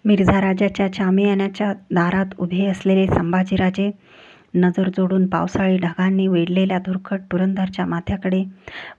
मिर्झा राजाच्या शामियानाच्या दारात उभे असलेले संभाजीराजे नजर जोडून पावसाळी ढगांनी वेढलेल्या धुरखट पुरंदरच्या माथ्याकडे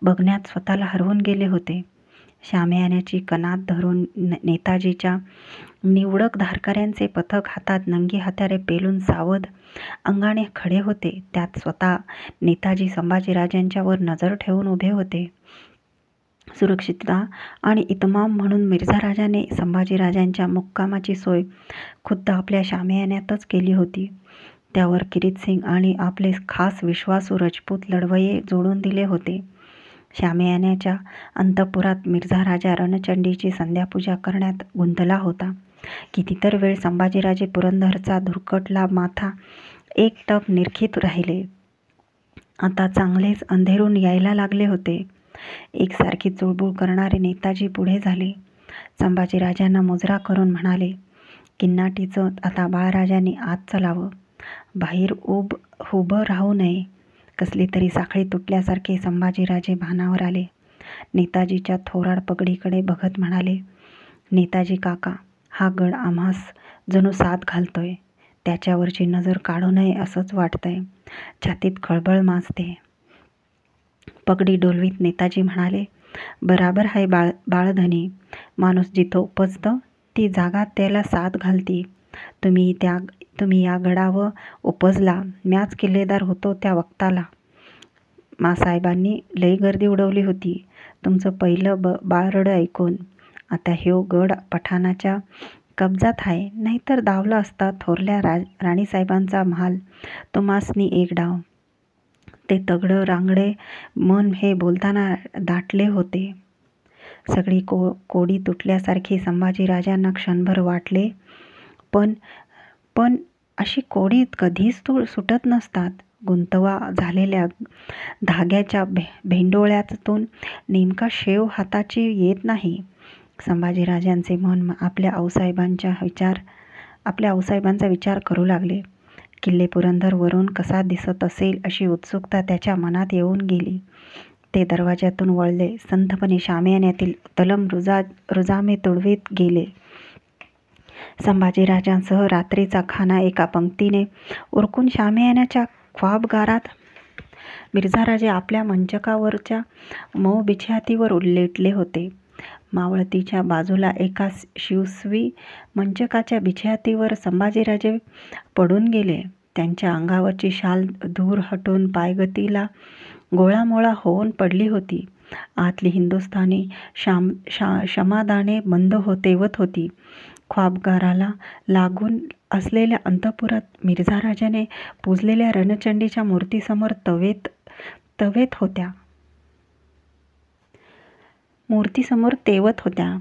बघण्यात स्वतःला हरवून गेले होते. शामियान्याची कणात धरून नेताजीच्या निवडक धारकऱ्यांचे पथक हातात नंगी हत्यारे पेलून सावध अंगाने खडे होते. त्यात स्वतः नेताजी संभाजीराजांच्यावर नजर ठेवून उभे होते. सुरक्षितता आणि इतमाम म्हणून मिर्झा राजाने संभाजीराजांच्या मुक्कामाची सोय खुद्द आपल्या शामियान्यातच केली होती. त्यावर किरीटसिंग आणि आपले खास विश्वासू राजपूत लढवय्ये जोडून दिले होते. शामियान्याच्या अंतःपुरात मिर्झा राजा रणचंडीची संध्यापूजा करण्यात गुंतला होता. कितीतर वेळ संभाजीराजे पुरंदरचा धुरकटला माथा एकटक निरखीत राहिले. आता चांगलेच अंधेरून यायला लागले होते. एकसारखी चुळबुळ करणारे नेताजी पुढे झाले. संभाजीराजांना मुजरा करून म्हणाले, किन्नाटीचं आता बाळराजांनी आत चलावं. बाहेर उभं राहू नये. कसली तरी साखळी तुटल्यासारखे संभाजीराजे भानावर आले. नेताजीच्या थोराड पगडीकडे बघत म्हणाले, नेताजी काका, हा गड आम्हास जणू साथ घालतोय. त्याच्यावरची नजर काढू नये असंच वाटतंय. छातीत खळबळ माजते. पगडी डोलवीत नेताजी म्हणाले, बराबर आहे बाळधनी. माणूस जिथं उपजतं ती जागा त्याला साथ घालती. तुम्ही या गडावर उपजला. म्याच किल्लेदार होतो त्या वक्ताला. मासाहेबांनी लई गर्दी उडवली होती तुमचं पहिलं बाळरडं ऐकून. आता ह्यो गड पठाणाच्या कब्जात आहे. नाहीतर दावला असता थोरल्या राणीसाहेबांचा महाल तुम्हासनी एक डाव. ते तगडं रांगडे मन हे बोलताना दाटले होते. सगळी कोडी तुटल्यासारखी संभाजीराजांना क्षणभर वाटले. पण अशी कोडी कधीच सुटत नसतात. गुंतवा झालेल्या धाग्याच्या भेंडोळ्यातून नेमका शेव हाताची येत नाही. संभाजीराजांचे मन आपल्या आऊसाहेबांचा विचार करू लागले. किल्ले पुरंदर वरून कसा दिसत असेल अशी उत्सुकता त्याच्या मनात येऊन गेली. ते दरवाज्यातून वळले. संथपणे शामियान्यातील तलम रुजामे तुडवीत गेले. संभाजीराजांसह रात्रीचा खाना एका पंक्तीने उरकून शामियान्याच्या ख्वाबगारात मिर्झाराजे आपल्या मंचकावरच्या मऊ बिछातीवर लेटले होते. मावळतीच्या बाजूला एका शिवस्वी मंचकाच्या बिछातीवर संभाजीराजे पडून गेले. त्यांच्या अंगावरची शाल धूर हटून पायगतीला गोळामोळा होऊन पडली होती. आतली हिंदुस्थानी शमादाने बंद तेवत होती. ख्वाबगाराला लागून असलेल्या अंतःपुरात मिर्झा राजाने पूजलेल्या रणचंडीच्या मूर्तीसमोर तेवत होत्या.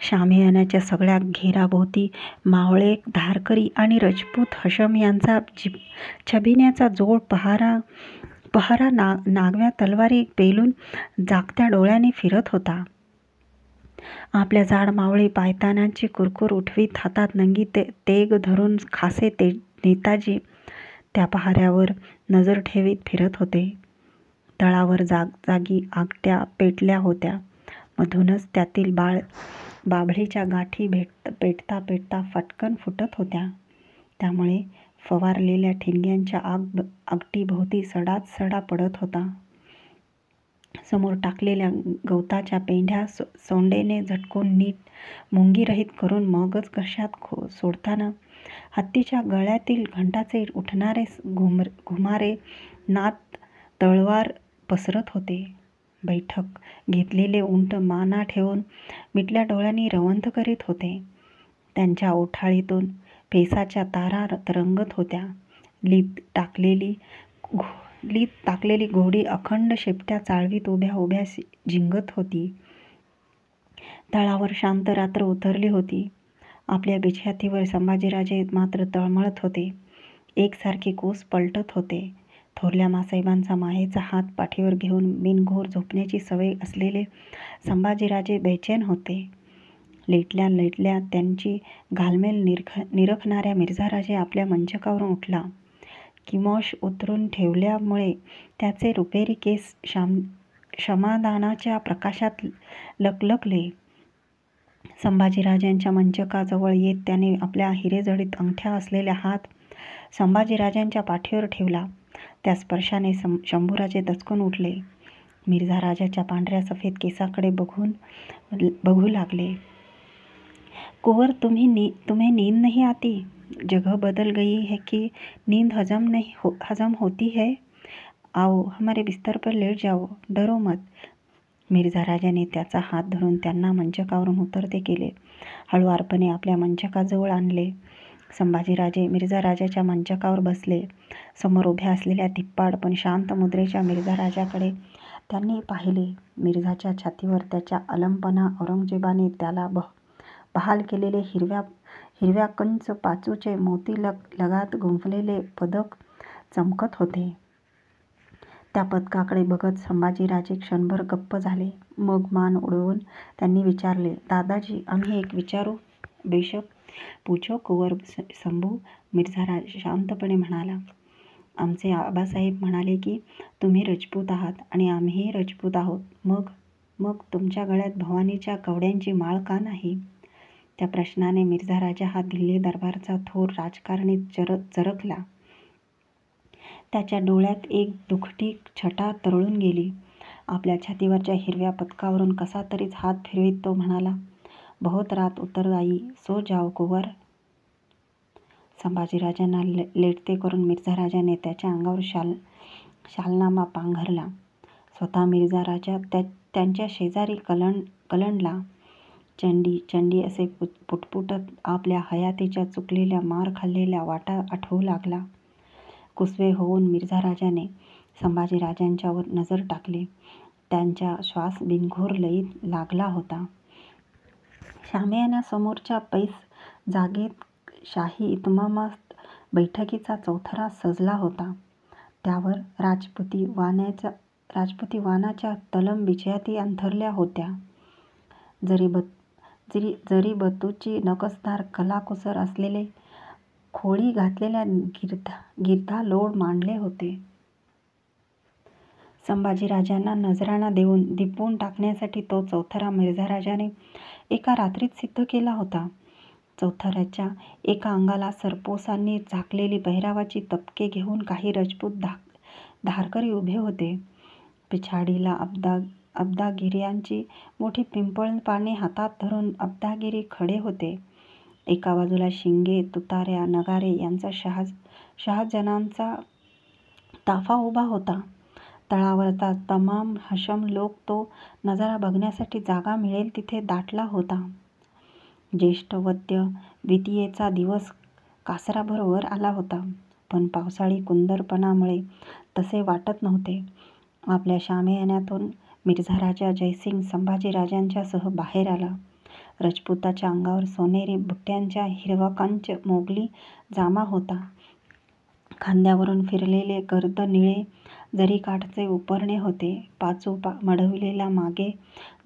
शामियानाच्या सगळ्या घेराभोवती मावळे, धारकरी आणि राजपूत हशम यांचा छबिन्याचा जोड पहारा नागव्या तलवारी पेलून जागत्या डोळ्यांनी फिरत होता. आपल्या जाड मावळी पायतानाची कुरकुर उठवीत हातात नंगी तेग धरून खासे नेताजी त्या पहाऱ्यावर नजर ठेवीत फिरत होते. तळावर जागी आगट्या पेटल्या होत्या. मधूनच त्यातील बाभळीच्या गाठी पेटता फटकन फुटत होत्या. त्यामुळे फवारलेल्या ठिणग्यांच्या आगटीभोवती सडाच सडा पडत होता. समोर टाकलेल्या गवताच्या पेंढ्या सोंडेने झटकून नीट मुंगीरहित करून मगच घशात सोडताना हत्तीच्या गळ्यातील घंटाचे उठणारे घुमारे नाद तळवार पसरत होते. बैठक घेतलेले उंट माना ठेवून मिटल्या डोळ्यांनी रवंथ करीत होते. त्यांच्या ओठाळीतून फेसाच्या तारा तरंगत होत्या. लीत टाकलेली घोडी अखंड शेपट्या चाळवीत उभ्या उभ्या झिंगत होती. तळावर शांत रात्र उतरली होती. आपल्या बिछातीवर संभाजीराजे मात्र तळमळत होते. एकसारखे कोस पलटत होते. थोरल्या मासाहेबांचा मायेचा हात पाठीवर घेऊन बिनघोर झोपण्याची सवय असलेले संभाजीराजे बेचैन होते. लेटल्या त्यांची घालमेल निरखणाऱ्या मिर्झाराजे आपल्या मंचकावरून उठला. किमोश उतरून ठेवल्यामुळे त्याचे रुपेरी केस क्षमादानाच्या प्रकाशात लकलकले. संभाजीराजांच्या मंचकाजवळ येत त्याने आपल्या हिरेजडित अंगठ्या असलेला हात संभाजीराजांच्या पाठीवर ठेवला. त्या स्पर्शाने शंभूराजे दचकून उठले. मिर्झा राजाच्या पांढऱ्या सफेद केसाकडे बघू लागले. कुंवर, तुम्हें नींद नहीं आती? जगह बदल गई है कि नींद हजम होती है? आओ, हमारे बिस्तर पर लेट जाओ, डरो मत. मिर्झा राजाने त्याचा हात धरून त्यांना मंचकावरून उतरते केले. हळुवारपणे आपल्या मंचकाजवळ आणले. संभाजीराजे मिर्झा राजाच्या मंचकावर बसले. समोर उभ्या असलेल्या धिप्पाड पण शांत मुद्रेच्या मिर्झा राजाकडे त्यांनी पाहिले. मिर्झाच्या छातीवर त्याच्या अलमपणा औरंगजेबाने त्याला बहाल केलेले हिरव्या कंच पाचूचे मोती लगात गुंफलेले पदक चमकत होते. त्या पदकाकडे बघत संभाजीराजे क्षणभर गप्प झाले. मग मान उडवून त्यांनी विचारले, दादाजी, आम्ही एक विचारू? बेशक, पूछो कुंवर शंभू. मिर्झा शांतपणे म्हणाला. आमचे आबासाहेब म्हणाले की तुम्ही रजपूत आहात आणि आम्हीही रजपूत आहोत. मग तुमच्या गळ्यात भवानीच्या कवड्यांची माळ का नाही? त्या प्रश्नाने मिर्झा राजा हा दिल्ली दरबारचा थोर राजकारणी चरकला. त्याच्या डोळ्यात एक दुखटी छटा तरळून गेली. आपल्या छातीवरच्या हिरव्या पदकावरून कसा तरीच हात फिरवीत तो म्हणाला, बहुत रात उतर आई, सो जाओ कुंवर. संभाजीराजांना लेटते करून मिर्झा राजाने त्याच्या अंगावर शालनामा पांघरला. स्वतः मिर्झा राजा त्यांच्या शेजारी कलंडला. चंडी असे पुटपुटत आपल्या हयातीच्या चुकलेल्या मार खाल्लेल्या वाटा आठवू लागला. कुसवे होऊन मिर्झा राजाने संभाजीराजांच्यावर नजर टाकली. त्यांचा श्वास बिनघोर लयीत लागला होता. शामियान्यासमोरच्या पैस जागेत शाही इतमामात बैठकीचा चौथरा सजला होता. त्यावर राजपुती वानाच्या तलम बिछायती अंथरल्या होत्या. जरी बतूची नकसदार कलाकुसर असलेले खोळी घातलेल्या गिरधा लोड मांडले होते. संभाजीराजांना नजराणा देऊन दिपवून टाकण्यासाठी तो चौथरा मिर्झा राजाने एका रात्रीत सिद्ध केला होता. चौथऱ्याच्या एका अंगाला सरपोसांनी झाकलेली पेहरावाची तपके घेऊन काही रजपूत धारकरी उभे होते. पिछाडीला अब्दागिऱ्यांची मोठी पिंपळपाने हातात धरून अब्दागिरी खडे होते. एका बाजूला शिंगे, तुताऱ्या, नगारे यांचा 6 जणांचा ताफा उभा होता. तळावरचा तमाम हशम लोक तो नजारा बघण्यासाठी जागा मिळेल तिथे दाटला होता. ज्येष्ठ वद्य द्वितीयेचा दिवस कासराभर वर आला होता, पण पावसाळी कुंदरपणामुळे तसे वाटत नव्हते. आपल्या शामियान्यातून मिर्झा राजा जयसिंग संभाजीराजांच्यासह बाहेर आला. रजपुताच्या अंगावर सोनेरी बुट्ट्यांचा हिरवाकांच मोगली जामा होता. खांद्यावरून फिरलेले गर्द निळे जरीकाठचे उपरणे होते. पाचू मढविलेला मागे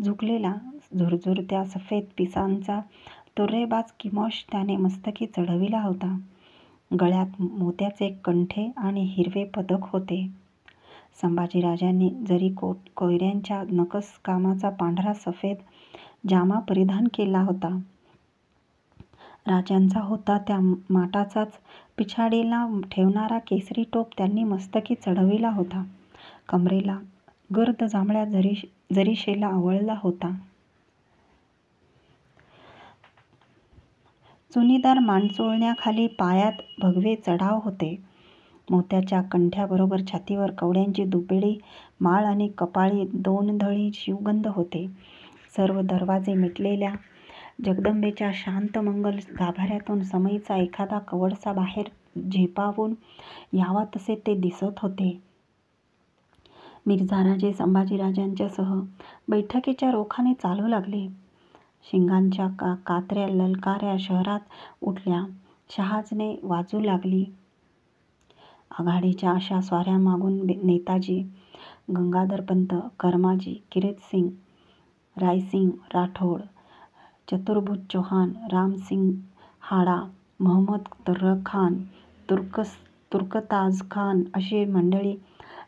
झुकलेला झुरझुरत्या सफेद पिसांचा तुर्रेबाज किमोश त्याने मस्तकी चढविला होता. गळ्यात मोत्याचे कंठे आणि हिरवे पदक होते. संभाजीराजांनी जरी कोयऱ्यांच्या नकस कामाचा पांढरा सफेद जामा परिधान केला होता. राजांचा होता त्या माटाचाच पिछाडीला ठेवणारा केसरी टोप त्यांनी मस्तकी चढविला होता. कमरेला गर्द जांभळ्या जरीशेला आवळला होता. चुनीदार मांडचोळण्याखाली पायात भगवे चढाव होते. मोत्याच्या कंठ्याबरोबर छातीवर कवड्यांची दुबेडी माळ आणि कपाळी 2 धळी शिवगंध होते. सर्व दरवाजे मिटलेल्या जगदंबेच्या शांत मंगल गाभाऱ्यातून समईचा एखादा कवडसा बाहेर झेपावून यावा तसे ते दिसत होते. मिर्झा राजे संभाजीराजांच्यासह बैठकीच्या रोखाने चालू लागले. शिंगांच्या कात्र्या ललकाऱ्या शहरात उठल्या. शहाजने वाजू लागली. आघाडीच्या अशा स्वाऱ्यामागून नेताजी, गंगाधरपंत, कर्माजी, किरीटसिंग, रायसिंग राठोड, चतुर्भुज चौहान, रामसिंग हाडा, महमद तर्रखान, तुर्कताज खान अशी मंडळी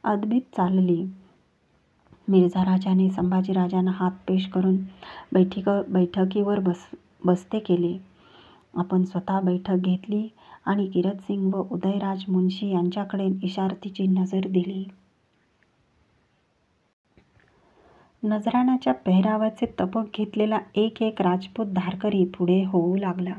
अदबीत चालली. मिर्झा राजाने संभाजीराजांना हात पेश करून बैठकीवर बसते केले. आपण स्वतः बैठक घेतली आणि किरतसिंग व उदयराज मुन्शी यांच्याकडे इशारतीची नजर दिली. नजराण्याच्या पेहरावाचे तबक घेतलेला एक एक राजपूत धारकरी पुढे होऊ लागला.